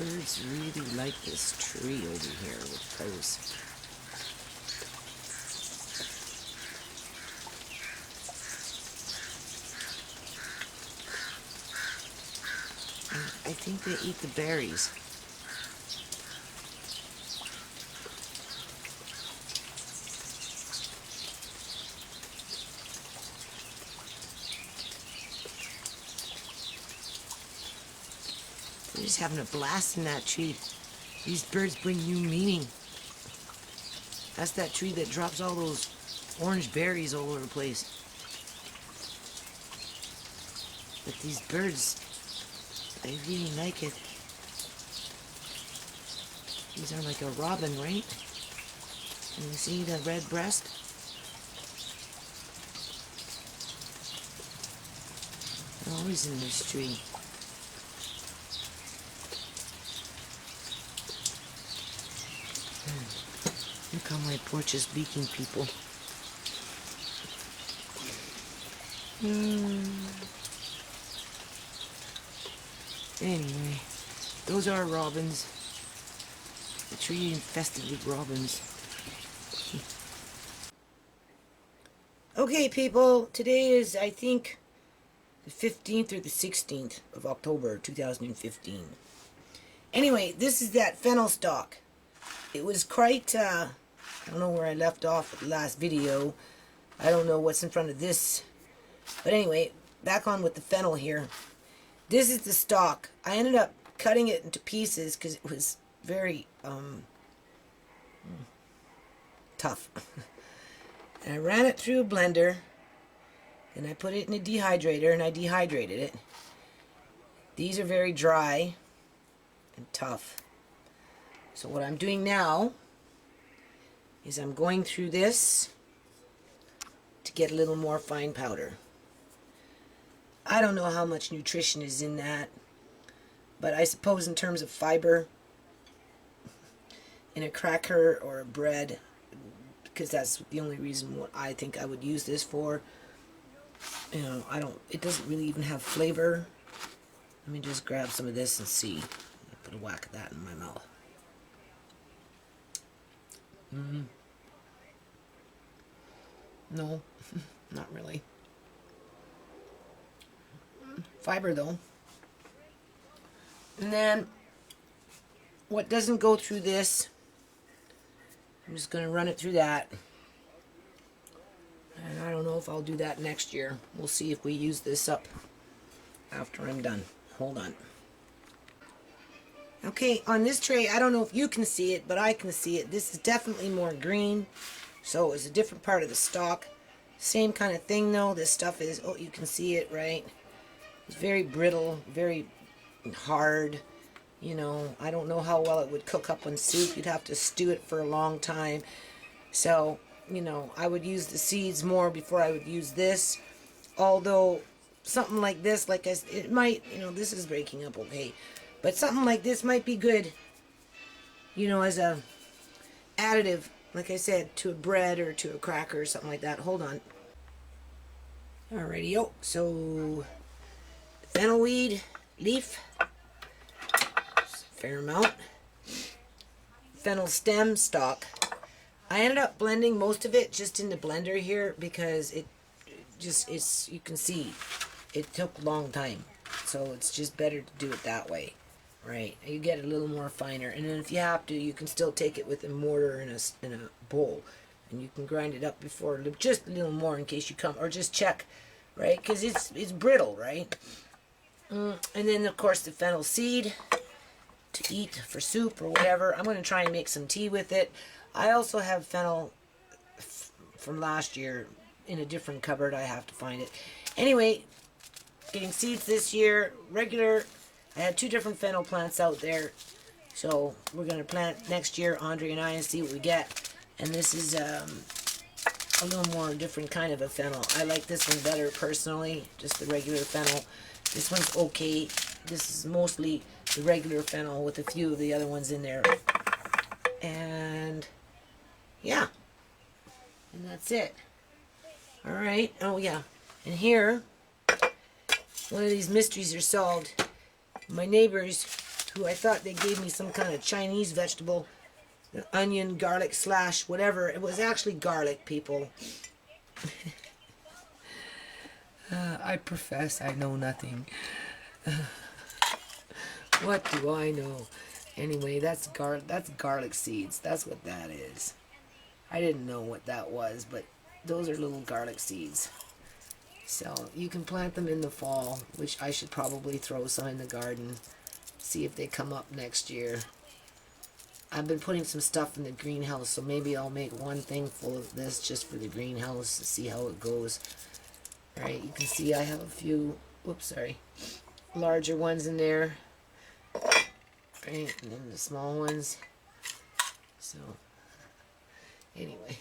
birds really like this tree over here with crows. I think they eat the berries. They're just having a blast in that tree. These birds bring new meaning. That's that tree that drops all those orange berries all over the place. But these birds, they really like it. These are like a robin, right? Can you see the red breast? They're always in this tree. Look how my porch is beaking people. Anyway, those are robins. The tree infested with robins. Okay, people, today is, I think, the 15th or the 16th of October 2015. Anyway, this is that fennel stalk. It was quite, I don't know where I left off with the last video. I don't know what's in front of this. But anyway, back on with the fennel here. This is the stalk. I ended up cutting it into pieces because it was very tough. And I ran it through a blender. And I put it in a dehydrator and I dehydrated it. These are very dry and tough. So what I'm doing now is I'm going through this to get a little more fine powder. I don't know how much nutrition is in that, but I suppose in terms of fiber, in a cracker or a bread, because that's the only reason what I think I would use this for. You know, it doesn't really even have flavor. Let me just grab some of this and see. Put a whack of that in my mouth. No, not really. Fiber though. And then what doesn't go through this, I'm just going to run it through that. And I don't know if I'll do that next year. We'll see if we use this up after I'm done. Hold on. Okay, on this tray, I don't know if you can see it, but I can see it. This is definitely more green, so it's a different part of the stalk. Same kind of thing though. This stuff is, oh, you can see it, right? It's very brittle, very hard. You know, I don't know how well it would cook up on soup. You'd have to stew it for a long time. So, you know, I would use the seeds more before I would use this. Although, something like this, like it might, you know, this is breaking up okay. But something like this might be good, you know, as a additive, like I said, to a bread or to a cracker or something like that. Hold on. Alrighty, so fennel weed leaf, fair amount. Fennel stem stalk. I ended up blending most of it just in the blender here because it just, you can see, it took a long time. So it's just better to do it that way. Right, you get it a little more finer, and then if you have to, you can still take it with a mortar in a bowl, and you can grind it up before, just a little more in case you come, or just check, right? Because it's brittle, right? And then of course the fennel seed to eat for soup or whatever. I'm going to try and make some tea with it. I also have fennel from last year in a different cupboard. I have to find it. Anyway, getting seeds this year, regular. I had 2 different fennel plants out there, so we're going to plant next year, Andre and I, and see what we get. And this is a little more different kind of a fennel. I like this one better personally, just the regular fennel. This one's okay. This is mostly the regular fennel with a few of the other ones in there. And yeah, and that's it. All right. Oh yeah, and here, one of these mysteries are solved. My neighbors who I thought they gave me some kind of Chinese vegetable, onion, garlic slash whatever. It was actually garlic, people. I profess I know nothing. What do I know? Anyway, that's garlic seeds. That's what that is. I didn't know what that was, but those are little garlic seeds. So you can plant them in the fall, which I should probably throw some in the garden. See if they come up next year. I've been putting some stuff in the greenhouse, so maybe I'll make one thing full of this just for the greenhouse to see how it goes. Alright, you can see I have a few, larger ones in there. Right, and then the small ones. So, anyway.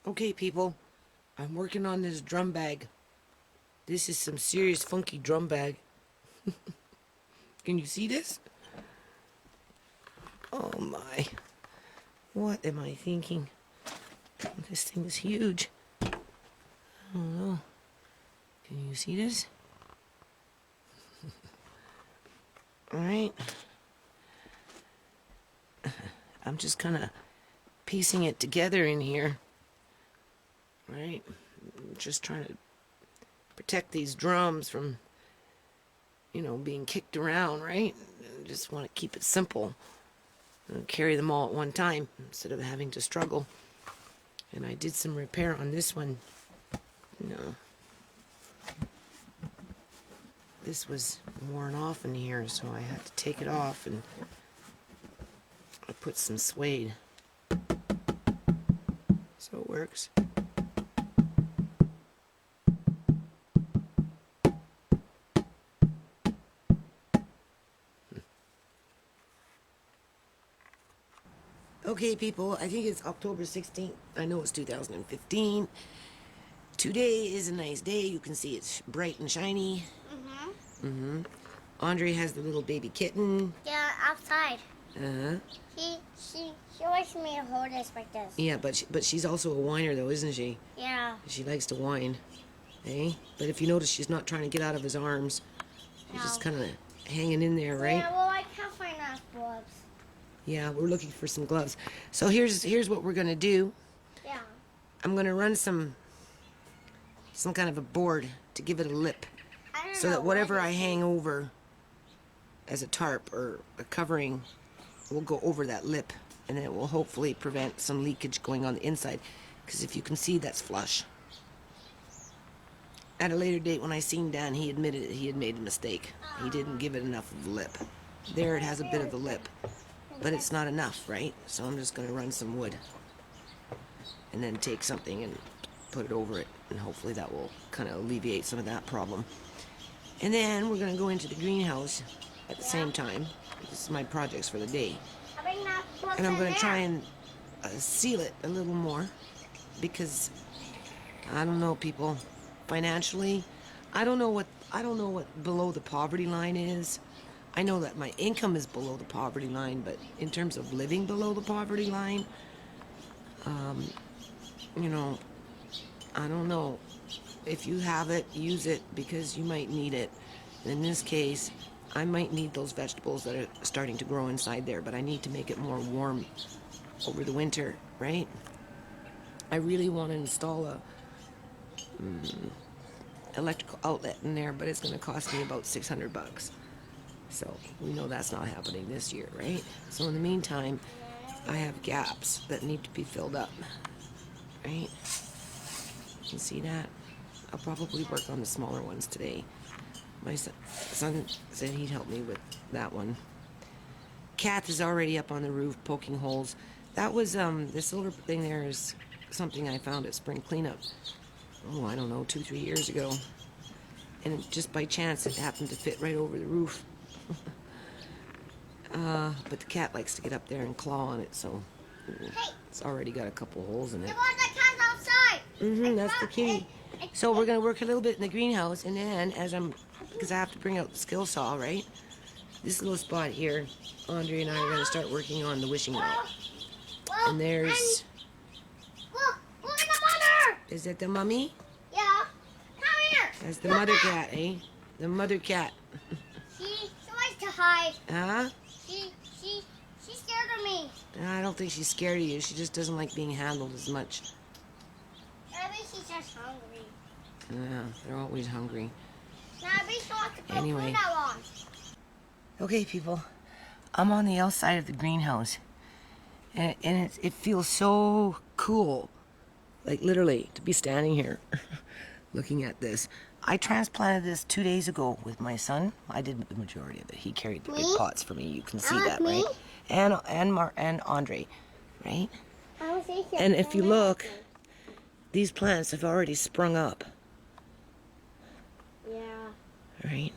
Okay, people, I'm working on this drum bag. This is some serious funky drum bag. Can you see this? Oh my. What am I thinking? This thing is huge. I don't know. Can you see this? Alright. I'm just kind of piecing it together in here. Right? Just trying to protect these drums from, being kicked around, right? I just want to keep it simple. And carry them all at one time instead of having to struggle. And I did some repair on this one. This was worn off in here, so I had to take it off, and I put some suede. So it works. Okay, people, I think it's October 16th. I know it's 2015. Today is a nice day. You can see it's bright and shiny. Andre has the little baby kitten. Yeah, outside. Uh-huh. She likes me to hold this like this. Yeah, but she's also a whiner, though, isn't she? Yeah. She likes to whine. Eh? But if you notice, she's not trying to get out of his arms. She's just kind of hanging in there, right? Yeah, well, I can't find enough gloves. Yeah, we're looking for some gloves. So here's what we're gonna do. Yeah. I'm gonna run some kind of a board to give it a lip, so that whatever I hang over as a tarp or a covering will go over that lip, and then it will hopefully prevent some leakage going on the inside. Because if you can see, that's flush. At a later date, when I seen Dan, he admitted he had made a mistake. He didn't give it enough of a lip. There, it has a bit of a lip. But it's not enough, right? So I'm just going to run some wood. And then take something and put it over it. And hopefully that will kind of alleviate some of that problem. And then we're going to go into the greenhouse at the same time. This is my projects for the day. And I'm going to try and seal it a little more. Because, I don't know, people. Financially, I don't know what below the poverty line is. I know that my income is below the poverty line, but in terms of living below the poverty line, I don't know. If you have it, use it, because you might need it. In this case, I might need those vegetables that are starting to grow inside there, but I need to make it more warm over the winter, right? I really want to install a electrical outlet in there, but it's going to cost me about $600. So we know that's not happening this year, right? So in the meantime, I have gaps that need to be filled up, right? You can see that. I'll probably work on the smaller ones today. My son said he'd help me with that one. Kath is already up on the roof poking holes. That was, the silver thing there is something I found at spring cleanup. Oh, I don't know, 2-3 years ago. And just by chance, it happened to fit right over the roof. But the cat likes to get up there and claw on it, so it's already got a couple holes in it. The cat's outside. That's the kitty. So we're gonna work a little bit in the greenhouse, and then because I have to bring out the skill saw, right? This little spot here, Andre and I are gonna start working on the wishing well. And there's. Look at the mother. Is that the mummy? Yeah. Come here. That's the mother cat, eh? the mother cat. She likes to hide. Huh? She's scared of me. I don't think she's scared of you. She just doesn't like being handled as much. Maybe she's just hungry. Yeah, they're always hungry. Maybe she wants to put Anyway. food out on. Okay, people. I'm on the outside of the greenhouse. And it feels so cool. Like, literally, to be standing here looking at this. I transplanted this 2 days ago with my son. I did the majority of it. He carried the big pots for me. You can see that, right? And Andre, right? And if you look, these plants have already sprung up. Yeah. Right?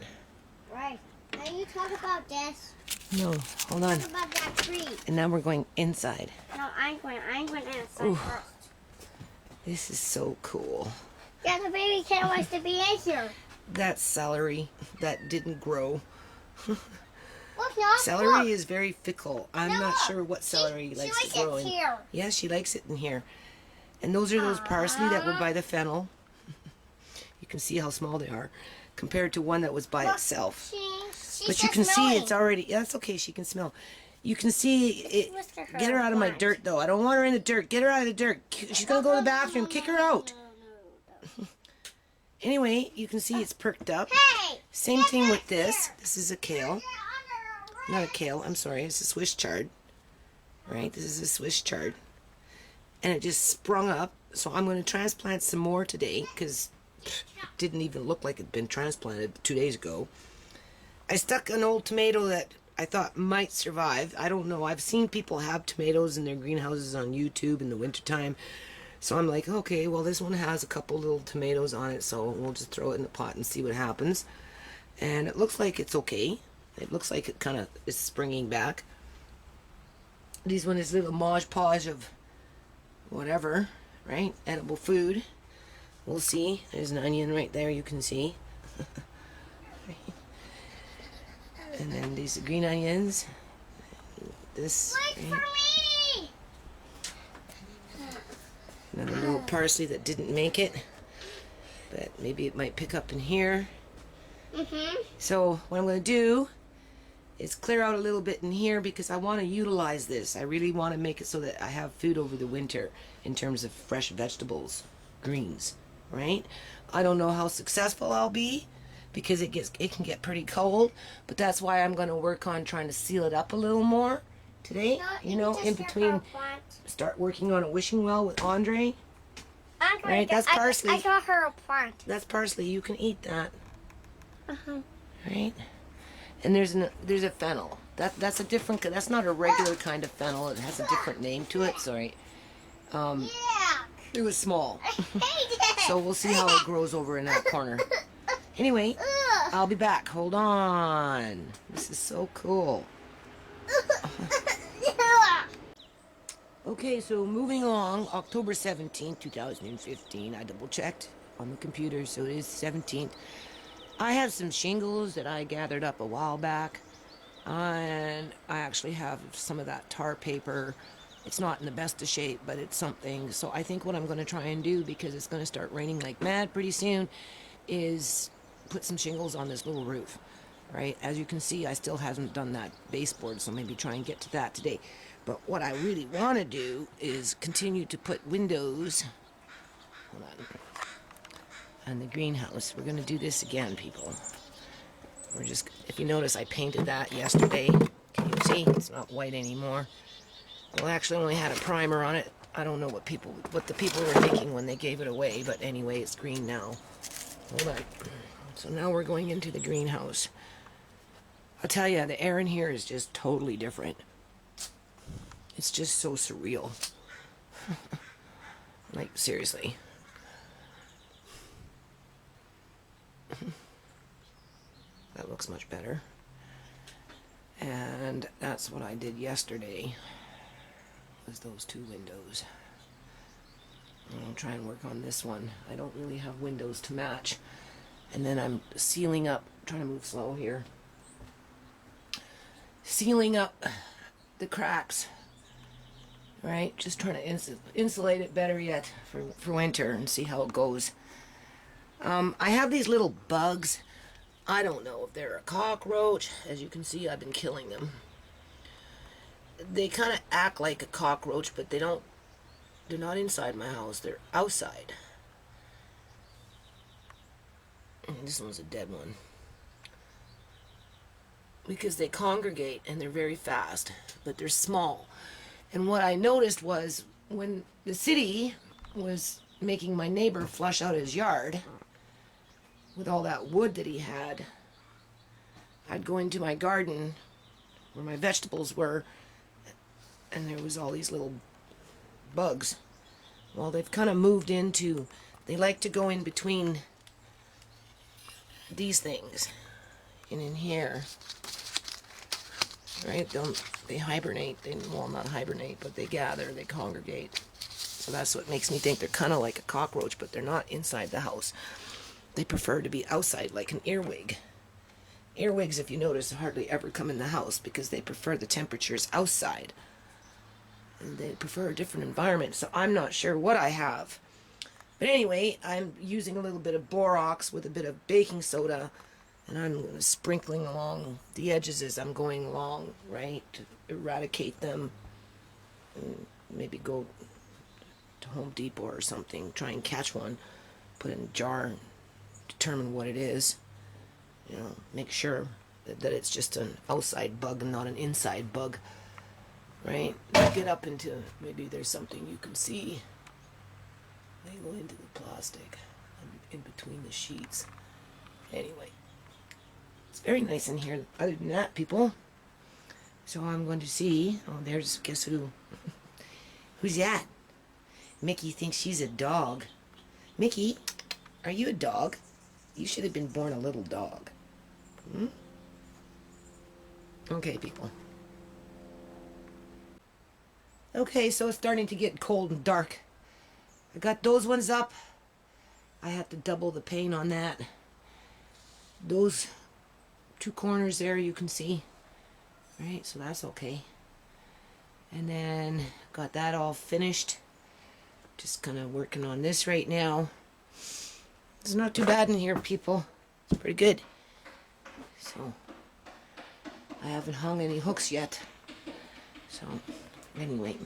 Right. Now you talk about this. No, hold on. Talk about that tree. And now we're going inside. No, I'm going inside Ooh. first. This is so cool. Yeah, the baby cat wants to be in here. That's celery that didn't grow. Look, no, Celery look. is very fickle. I'm No, not look. sure what celery She likes likes to grow it in. here. Yeah, she likes it in here. And those are those parsley that were by the fennel. You can see how small they are compared to one that was by itself. But you can see it's already, yeah, that's okay, she can smell. You can see it. Get her out of my dirt, though. I don't want her in the dirt. Get her out of the dirt. She's going to go to the bathroom. Kick her out. Anyway, you can see it's perked up. Hey! Same thing with this. This is a kale. Not a kale, I'm sorry. It's a Swiss chard. Right? This is a Swiss chard. And it just sprung up. So I'm going to transplant some more today because it didn't even look like it'd been transplanted 2 days ago. I stuck an old tomato that I thought might survive. I don't know. I've seen people have tomatoes in their greenhouses on YouTube in the wintertime. So I'm like, okay, well, this one has a couple little tomatoes on it, so we'll just throw it in the pot and see what happens. And it looks like it's okay. It looks like it kind of is springing back. These one is a little Mod Podge of whatever, right? Edible food. We'll see. There's an onion right there, you can see. And then these are green onions. This. Wait for me! Another little parsley that didn't make it. But maybe it might pick up in here. So what I'm going to do is clear out a little bit in here because I want to utilize this. I really want to make it so that I have food over the winter in terms of fresh vegetables, greens, right? I don't know how successful I'll be because it can get pretty cold, but that's why I'm going to work on trying to seal it up a little more today, you know, in between. Start working on a wishing well with Andre. Right, that's parsley. I saw her a plant. That's parsley. You can eat that. Right? And there's a fennel. That's a different. That's not a regular kind of fennel. It has a different name to it. Sorry. Yeah. It was small. I hate it. So we'll see how it grows over in that corner. Anyway, I'll be back. Hold on. This is so cool. Okay, so moving along, October 17th, 2015. I double checked on the computer, so it is 17th. I have some shingles that I gathered up a while back, and I actually have some of that tar paper. It's not in the best of shape, but it's something. So I think what I'm going to try and do, because it's going to start raining like mad pretty soon, is put some shingles on this little roof, right? As you can see, I still haven't done that baseboard, so maybe try and get to that today. But what I really want to do is continue to put windows, hold on the greenhouse. We're going to do this again, people. If you notice, I painted that yesterday. Can you see? It's not white anymore. Well, actually, only had a primer on it. I don't know what the people were thinking when they gave it away, but anyway, it's green now. Hold on. So now we're going into the greenhouse. I'll tell you, the air in here is just totally different. It's just so surreal. Like, seriously. That looks much better. And that's what I did yesterday, was those two windows. I'll try and work on this one. I don't really have windows to match. And then I'm sealing up, trying to move slow here. Sealing up the cracks. Right? Just trying to insulate it better yet for winter and see how it goes. I have these little bugs. I don't know if they're a cockroach. As you can see, I've been killing them. They kind of act like a cockroach, but they're not inside my house. They're outside. And this one's a dead one. Because they congregate and they're very fast, but they're small. And what I noticed was when the city was making my neighbor flush out his yard with all that wood that he had, I'd go into my garden where my vegetables were, and there was all these little bugs. Well, they've kind of moved into, they like to go in between these things and in here, right? They hibernate. Well, not hibernate, but they gather, they congregate. So that's what makes me think they're kind of like a cockroach, but they're not inside the house. They prefer to be outside, like an earwig. Earwigs, if you notice, hardly ever come in the house because they prefer the temperatures outside. And they prefer a different environment, so I'm not sure what I have. But anyway, I'm using a little bit of borax with a bit of baking soda, and I'm sprinkling along the edges as I'm going along, right, to eradicate them. And maybe go to Home Depot or something, try and catch one, put it in a jar, determine what it is, you know, make sure that it's just an outside bug and not an inside bug, right? Get up into, maybe there's something you can see. They go into the plastic in between the sheets. Anyway, it's very nice in here. Other than that, people, so I'm going to see, oh, there's, guess who? Who's that? Mickey thinks she's a dog. Mickey, are you a dog? You should have been born a little dog. Hmm? Okay, people. Okay, so it's starting to get cold and dark. I got those ones up. I have to double the paint on that. Those two corners there you can see. Right, so that's okay. And then got that all finished. Just kind of working on this right now. It's not too bad in here, people. It's pretty good. So, I haven't hung any hooks yet. So, anyway.